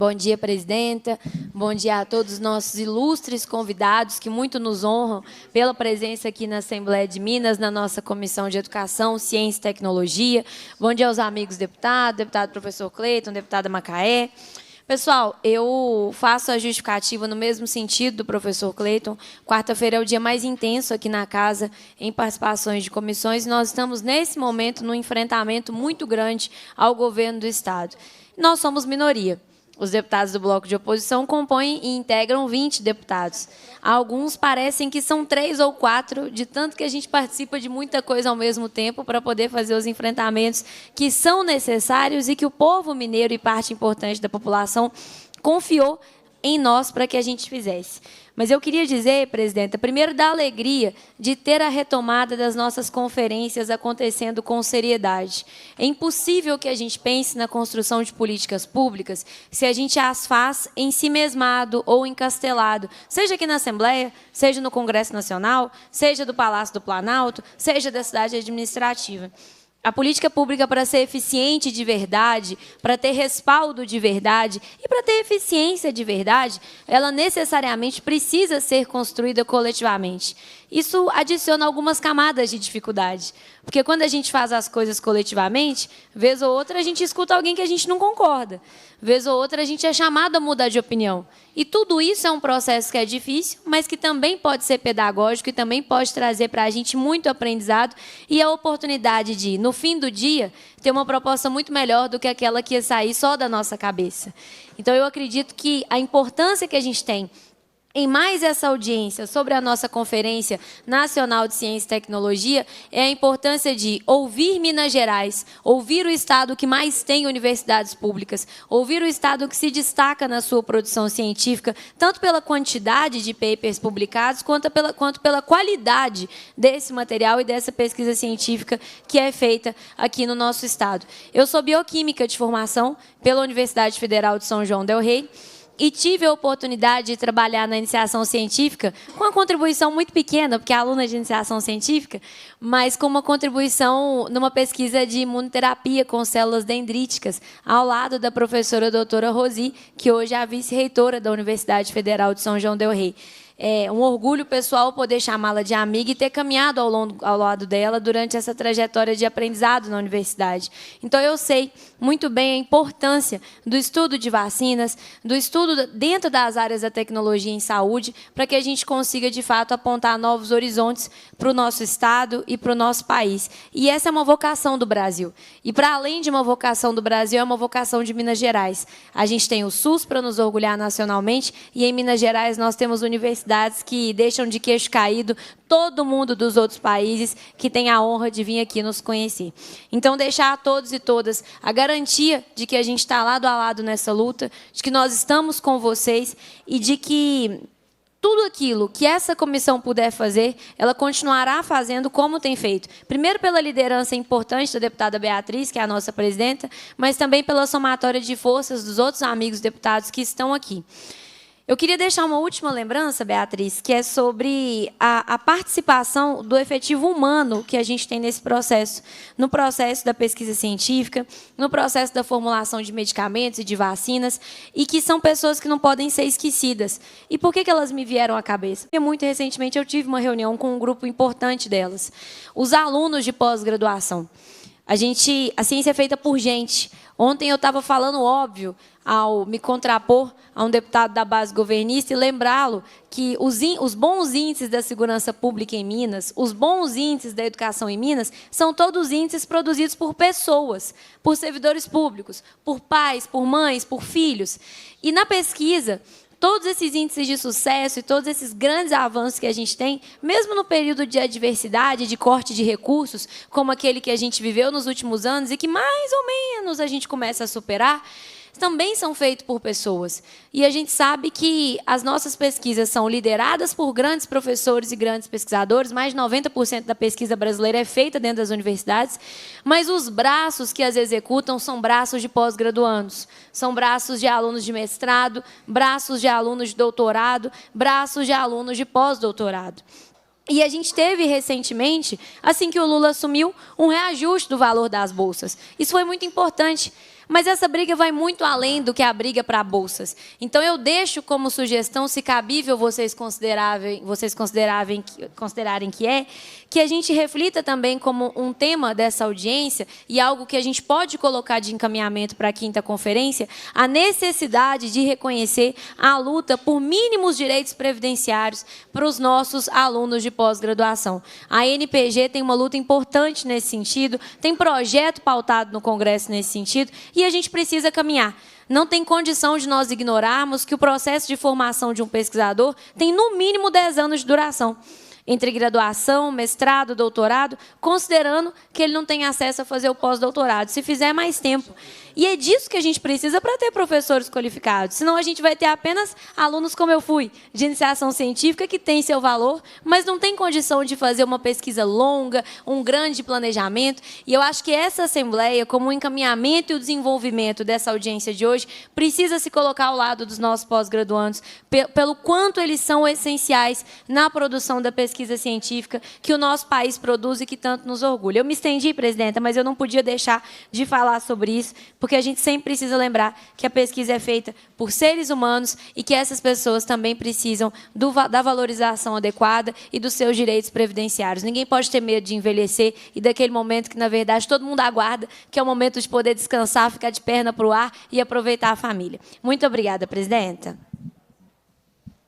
Bom dia, presidenta. Bom dia a todos os nossos ilustres convidados que muito nos honram pela presença aqui na Assembleia de Minas, na nossa Comissão de Educação, Ciência e Tecnologia. Bom dia aos amigos deputados, deputado professor Cleiton, deputada Macaé. Pessoal, eu faço a justificativa no mesmo sentido do professor Cleiton. Quarta-feira é o dia mais intenso aqui na casa em participações de comissões. Nós estamos, nesse momento, num enfrentamento muito grande ao governo do Estado. Nós somos minoria. Os deputados do bloco de oposição compõem e integram 20 deputados. Alguns parecem que são 3 ou 4, de tanto que a gente participa de muita coisa ao mesmo tempo para poder fazer os enfrentamentos que são necessários e que o povo mineiro e parte importante da população confiou em nós para que a gente fizesse. Mas eu queria dizer, presidenta, primeiro da alegria de ter a retomada das nossas conferências acontecendo com seriedade. É impossível que a gente pense na construção de políticas públicas se a gente as faz ensimesmado ou encastelado, seja aqui na Assembleia, seja no Congresso Nacional, seja do Palácio do Planalto, seja da cidade administrativa. A política pública, para ser eficiente de verdade, para ter respaldo de verdade e para ter eficiência de verdade, ela necessariamente precisa ser construída coletivamente. Isso adiciona algumas camadas de dificuldade, porque quando a gente faz as coisas coletivamente, vez ou outra a gente escuta alguém que a gente não concorda, vez ou outra a gente é chamado a mudar de opinião. E tudo isso é um processo que é difícil, mas que também pode ser pedagógico e também pode trazer para a gente muito aprendizado e a oportunidade de, no fim do dia, ter uma proposta muito melhor do que aquela que ia sair só da nossa cabeça. Então, eu acredito que a importância que a gente tem em mais essa audiência sobre a nossa Conferência Nacional de Ciência e Tecnologia é a importância de ouvir Minas Gerais, ouvir o Estado que mais tem universidades públicas, ouvir o Estado que se destaca na sua produção científica, tanto pela quantidade de papers publicados, quanto pela qualidade desse material e dessa pesquisa científica que é feita aqui no nosso Estado. Eu sou bioquímica de formação pela Universidade Federal de São João del Rei, e tive a oportunidade de trabalhar na iniciação científica com uma contribuição muito pequena, porque é aluna de iniciação científica, mas com uma contribuição numa pesquisa de imunoterapia com células dendríticas, ao lado da professora doutora Rosi, que hoje é a vice-reitora da Universidade Federal de São João del Rei. É um orgulho pessoal poder chamá-la de amiga e ter caminhado ao lado dela durante essa trajetória de aprendizado na universidade. Então, eu sei muito bem a importância do estudo de vacinas, do estudo dentro das áreas da tecnologia em saúde, para que a gente consiga, de fato, apontar novos horizontes para o nosso Estado e para o nosso país. E essa é uma vocação do Brasil. E, para além de uma vocação do Brasil, é uma vocação de Minas Gerais. A gente tem o SUS para nos orgulhar nacionalmente, e em Minas Gerais nós temos universidades que deixam de queixo caído todo mundo dos outros países que tem a honra de vir aqui nos conhecer. Então, deixar a todos e todas a garantia de que a gente está lado a lado nessa luta, de que nós estamos com vocês e de que tudo aquilo que essa comissão puder fazer, ela continuará fazendo como tem feito. Primeiro pela liderança importante da deputada Beatriz, que é a nossa presidenta, mas também pela somatória de forças dos outros amigos deputados que estão aqui. Eu queria deixar uma última lembrança, Beatriz, que é sobre a participação do efetivo humano que a gente tem nesse processo, no processo da pesquisa científica, no processo da formulação de medicamentos e de vacinas, e que são pessoas que não podem ser esquecidas. E por que elas me vieram à cabeça? Porque muito recentemente eu tive uma reunião com um grupo importante delas, os alunos de pós-graduação. A ciência é feita por gente. Ontem eu estava falando óbvio ao me contrapor a um deputado da base governista e lembrá-lo que os bons índices da segurança pública em Minas, os bons índices da educação em Minas, são todos índices produzidos por pessoas, por servidores públicos, por pais, por mães, por filhos. E na pesquisa, todos esses índices de sucesso e todos esses grandes avanços que a gente tem, mesmo no período de adversidade, de corte de recursos, como aquele que a gente viveu nos últimos anos e que mais ou menos a gente começa a superar, também são feitos por pessoas. E a gente sabe que as nossas pesquisas são lideradas por grandes professores e grandes pesquisadores, mais de 90% da pesquisa brasileira é feita dentro das universidades, mas os braços que as executam são braços de pós-graduandos, são braços de alunos de mestrado, braços de alunos de doutorado, braços de alunos de pós-doutorado. E a gente teve recentemente, assim que o Lula assumiu, um reajuste do valor das bolsas. Isso foi muito importante, Mas essa briga vai muito além do que a briga para bolsas. Então, eu deixo como sugestão, se cabível vocês considerarem que a gente reflita também como um tema dessa audiência e algo que a gente pode colocar de encaminhamento para a 5ª conferência, a necessidade de reconhecer a luta por mínimos direitos previdenciários para os nossos alunos de pós-graduação. A NPG tem uma luta importante nesse sentido, tem projeto pautado no Congresso nesse sentido, e a gente precisa caminhar. Não tem condição de nós ignorarmos que o processo de formação de um pesquisador tem, no mínimo, 10 anos de duração, entre graduação, mestrado, doutorado, considerando que ele não tem acesso a fazer o pós-doutorado, se fizer mais tempo. E é disso que a gente precisa para ter professores qualificados. Senão a gente vai ter apenas alunos como eu fui, de iniciação científica, que tem seu valor, mas não tem condição de fazer uma pesquisa longa, um grande planejamento. E eu acho que essa Assembleia, como o encaminhamento e o desenvolvimento dessa audiência de hoje, precisa se colocar ao lado dos nossos pós-graduandos, pelo quanto eles são essenciais na produção da pesquisa científica que o nosso país produz e que tanto nos orgulha. Eu me estendi, presidenta, mas eu não podia deixar de falar sobre isso, porque a gente sempre precisa lembrar que a pesquisa é feita por seres humanos e que essas pessoas também precisam da valorização adequada e dos seus direitos previdenciários. Ninguém pode ter medo de envelhecer e daquele momento que, na verdade, todo mundo aguarda, que é o momento de poder descansar, ficar de perna para o ar e aproveitar a família. Muito obrigada, presidenta.